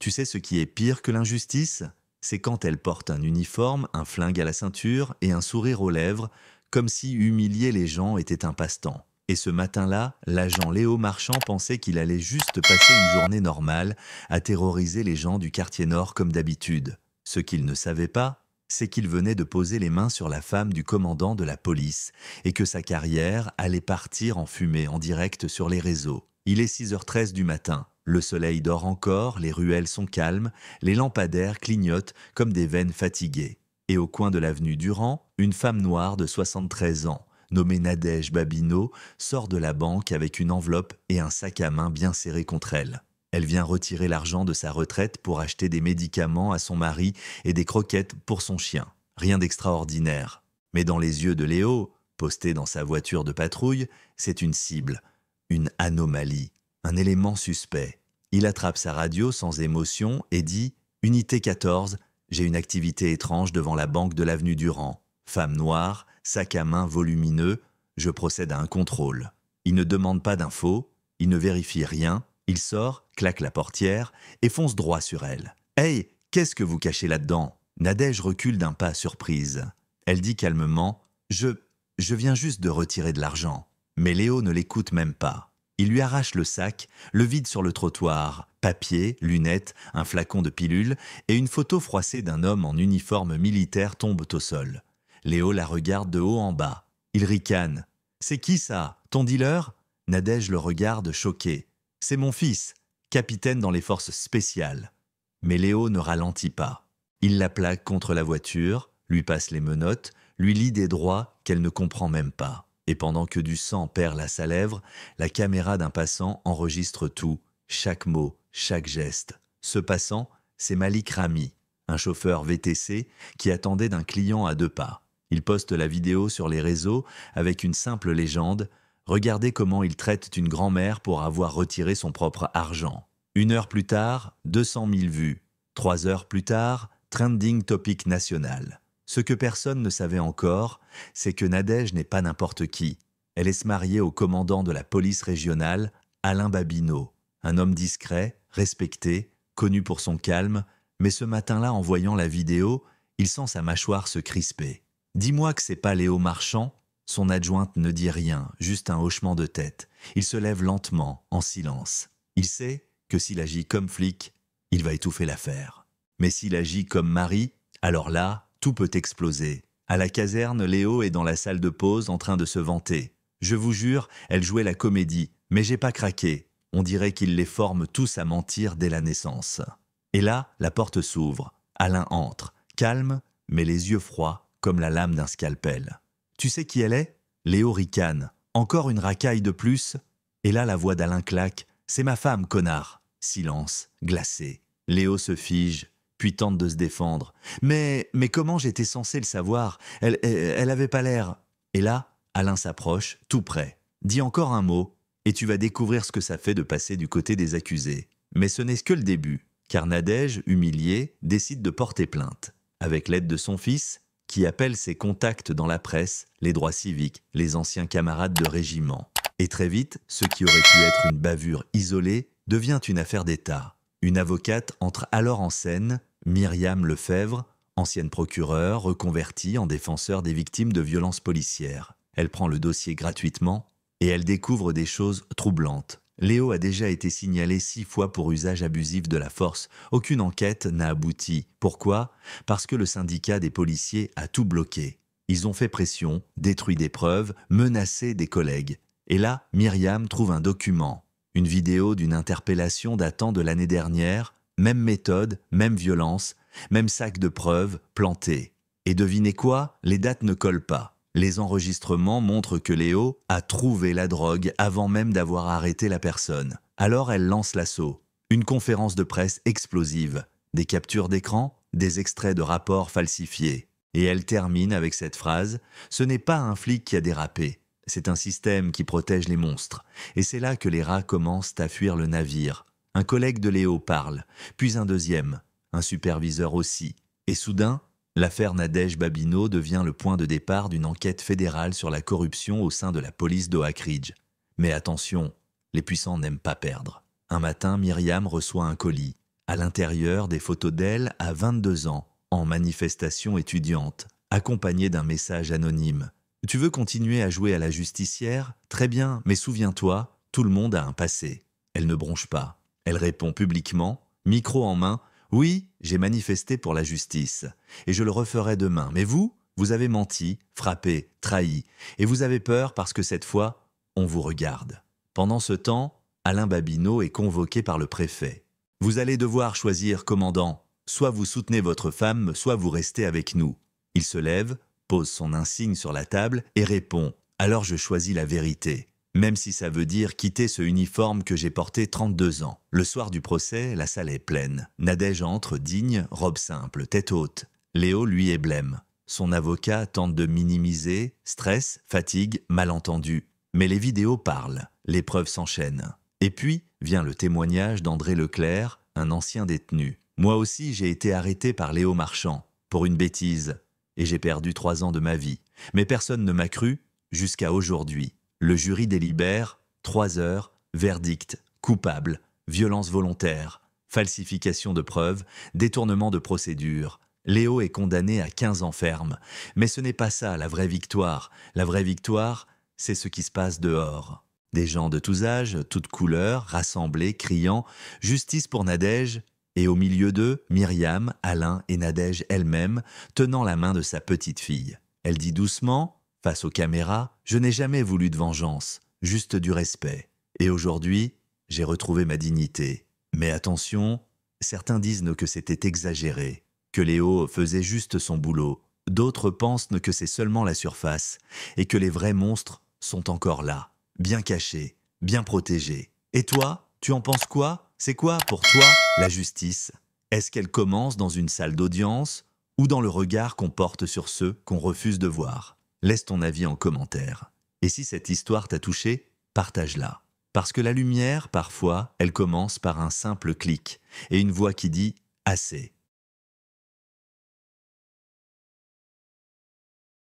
Tu sais ce qui est pire que l'injustice? C'est quand elle porte un uniforme, un flingue à la ceinture et un sourire aux lèvres, comme si humilier les gens était un passe-temps. Et ce matin-là, l'agent Léo Marchand pensait qu'il allait juste passer une journée normale à terroriser les gens du quartier nord comme d'habitude. Ce qu'il ne savait pas, c'est qu'il venait de poser les mains sur la femme du commandant de la police et que sa carrière allait partir en fumée en direct sur les réseaux. Il est 6h13 du matin. Le soleil dort encore, les ruelles sont calmes, les lampadaires clignotent comme des veines fatiguées. Et au coin de l'avenue Durand, une femme noire de 73 ans, nommée Nadège Babineau, sort de la banque avec une enveloppe et un sac à main bien serré contre elle. Elle vient retirer l'argent de sa retraite pour acheter des médicaments à son mari et des croquettes pour son chien. Rien d'extraordinaire. Mais dans les yeux de Léo, posté dans sa voiture de patrouille, c'est une cible, une anomalie, un élément suspect. Il attrape sa radio sans émotion et dit « Unité 14, j'ai une activité étrange devant la banque de l'avenue Durand. Femme noire, sac à main volumineux, je procède à un contrôle. » Il ne demande pas d'infos, il ne vérifie rien, il sort, claque la portière et fonce droit sur elle. « Hey, qu'est-ce que vous cachez là-dedans ?» Nadège recule d'un pas surprise. Elle dit calmement « Je viens juste de retirer de l'argent. » Mais Léo ne l'écoute même pas. Il lui arrache le sac, le vide sur le trottoir, papier, lunettes, un flacon de pilules et une photo froissée d'un homme en uniforme militaire tombe au sol. Léo la regarde de haut en bas. Il ricane. « C'est qui ça? Ton dealer ?» Nadège le regarde choqué. « C'est mon fils, capitaine dans les forces spéciales. » Mais Léo ne ralentit pas. Il la plaque contre la voiture, lui passe les menottes, lui lit des droits qu'elle ne comprend même pas. Et pendant que du sang perle à sa lèvre, la caméra d'un passant enregistre tout, chaque mot, chaque geste. Ce passant, c'est Malik Rami, un chauffeur VTC qui attendait d'un client à 2 pas. Il poste la vidéo sur les réseaux avec une simple légende. Regardez comment il traite une grand-mère pour avoir retiré son propre argent. 1 heure plus tard, 200 000 vues. 3 heures plus tard, trending topic national. Ce que personne ne savait encore, c'est que Nadège n'est pas n'importe qui. Elle est se marier au commandant de la police régionale, Alain Babineau. Un homme discret, respecté, connu pour son calme, mais ce matin-là, en voyant la vidéo, il sent sa mâchoire se crisper. « Dis-moi que c'est pas Léo Marchand ?» Son adjointe ne dit rien, juste un hochement de tête. Il se lève lentement, en silence. Il sait que s'il agit comme flic, il va étouffer l'affaire. Mais s'il agit comme mari, alors là, tout peut exploser. À la caserne, Léo est dans la salle de pause en train de se vanter. « Je vous jure, elle jouait la comédie, mais j'ai pas craqué. » On dirait qu'il les forme tous à mentir dès la naissance. Et là, la porte s'ouvre. Alain entre, calme, mais les yeux froids, comme la lame d'un scalpel. « Tu sais qui elle est ?» Léo ricane. « Encore une racaille de plus ?» Et là, la voix d'Alain claque. « C'est ma femme, connard !» Silence, glacé. Léo se fige, puis tente de se défendre. « Mais comment j'étais censé le savoir? Elle avait pas l'air... » Et là, Alain s'approche, tout près. « Dis encore un mot, et tu vas découvrir ce que ça fait de passer du côté des accusés. » Mais ce n'est que le début, car Nadège, humiliée, décide de porter plainte. Avec l'aide de son fils, qui appelle ses contacts dans la presse, les droits civiques, les anciens camarades de régiment. Et très vite, ce qui aurait pu être une bavure isolée devient une affaire d'État. Une avocate entre alors en scène, Myriam Lefebvre, ancienne procureure, reconvertie en défenseur des victimes de violences policières. Elle prend le dossier gratuitement et elle découvre des choses troublantes. Léo a déjà été signalé 6 fois pour usage abusif de la force. Aucune enquête n'a abouti. Pourquoi? Parce que le syndicat des policiers a tout bloqué. Ils ont fait pression, détruit des preuves, menacé des collègues. Et là, Myriam trouve un document. Une vidéo d'une interpellation datant de l'année dernière. Même méthode, même violence, même sac de preuves planté. Et devinez quoi? Les dates ne collent pas. Les enregistrements montrent que Léo a trouvé la drogue avant même d'avoir arrêté la personne. Alors elle lance l'assaut. Une conférence de presse explosive. Des captures d'écran, des extraits de rapports falsifiés. Et elle termine avec cette phrase « Ce n'est pas un flic qui a dérapé. C'est un système qui protège les monstres. » Et c'est là que les rats commencent à fuir le navire. Un collègue de Léo parle, puis un deuxième, un superviseur aussi. Et soudain, l'affaire Nadège Babineau devient le point de départ d'une enquête fédérale sur la corruption au sein de la police d'Oak Ridge. Mais attention, les puissants n'aiment pas perdre. Un matin, Myriam reçoit un colis. À l'intérieur, des photos d'elle à 22 ans, en manifestation étudiante, accompagnée d'un message anonyme. Tu veux continuer à jouer à la justicière? Très bien, mais souviens-toi, tout le monde a un passé. Elle ne bronche pas. Elle répond publiquement, micro en main, oui, j'ai manifesté pour la justice, et je le referai demain. Mais vous avez menti, frappé, trahi, et vous avez peur parce que cette fois, on vous regarde. Pendant ce temps, Alain Babineau est convoqué par le préfet. Vous allez devoir choisir, commandant. Soit vous soutenez votre femme, soit vous restez avec nous. Il se lève, pose son insigne sur la table et répond « Alors je choisis la vérité ». Même si ça veut dire quitter ce uniforme que j'ai porté 32 ans. Le soir du procès, la salle est pleine. Nadège entre digne, robe simple, tête haute. Léo, lui, est blême. Son avocat tente de minimiser, stress, fatigue, malentendu. Mais les vidéos parlent, les preuves s'enchaînent. Et puis vient le témoignage d'André Leclerc, un ancien détenu. Moi aussi, j'ai été arrêté par Léo Marchand, pour une bêtise. Et j'ai perdu 3 ans de ma vie. Mais personne ne m'a cru, jusqu'à aujourd'hui. Le jury délibère, 3 heures, verdict, coupable, violence volontaire, falsification de preuves, détournement de procédure. Léo est condamné à 15 ans ferme. Mais ce n'est pas ça, la vraie victoire. La vraie victoire, c'est ce qui se passe dehors. Des gens de tous âges, toutes couleurs, rassemblés, criant « Justice pour Nadège !» Et au milieu d'eux, Myriam, Alain et Nadège elle-même, tenant la main de sa petite fille. Elle dit doucement, face aux caméras, « Je n'ai jamais voulu de vengeance, juste du respect. Et aujourd'hui, j'ai retrouvé ma dignité. Mais attention, certains disent que c'était exagéré, que Léo faisait juste son boulot. D'autres pensent que c'est seulement la surface et que les vrais monstres sont encore là, bien cachés, bien protégés. Et toi, tu en penses quoi? C'est quoi, pour toi, la justice? Est-ce qu'elle commence dans une salle d'audience ou dans le regard qu'on porte sur ceux qu'on refuse de voir? Laisse ton avis en commentaire. Et si cette histoire t'a touché, partage-la. Parce que la lumière, parfois, elle commence par un simple clic et une voix qui dit « assez ».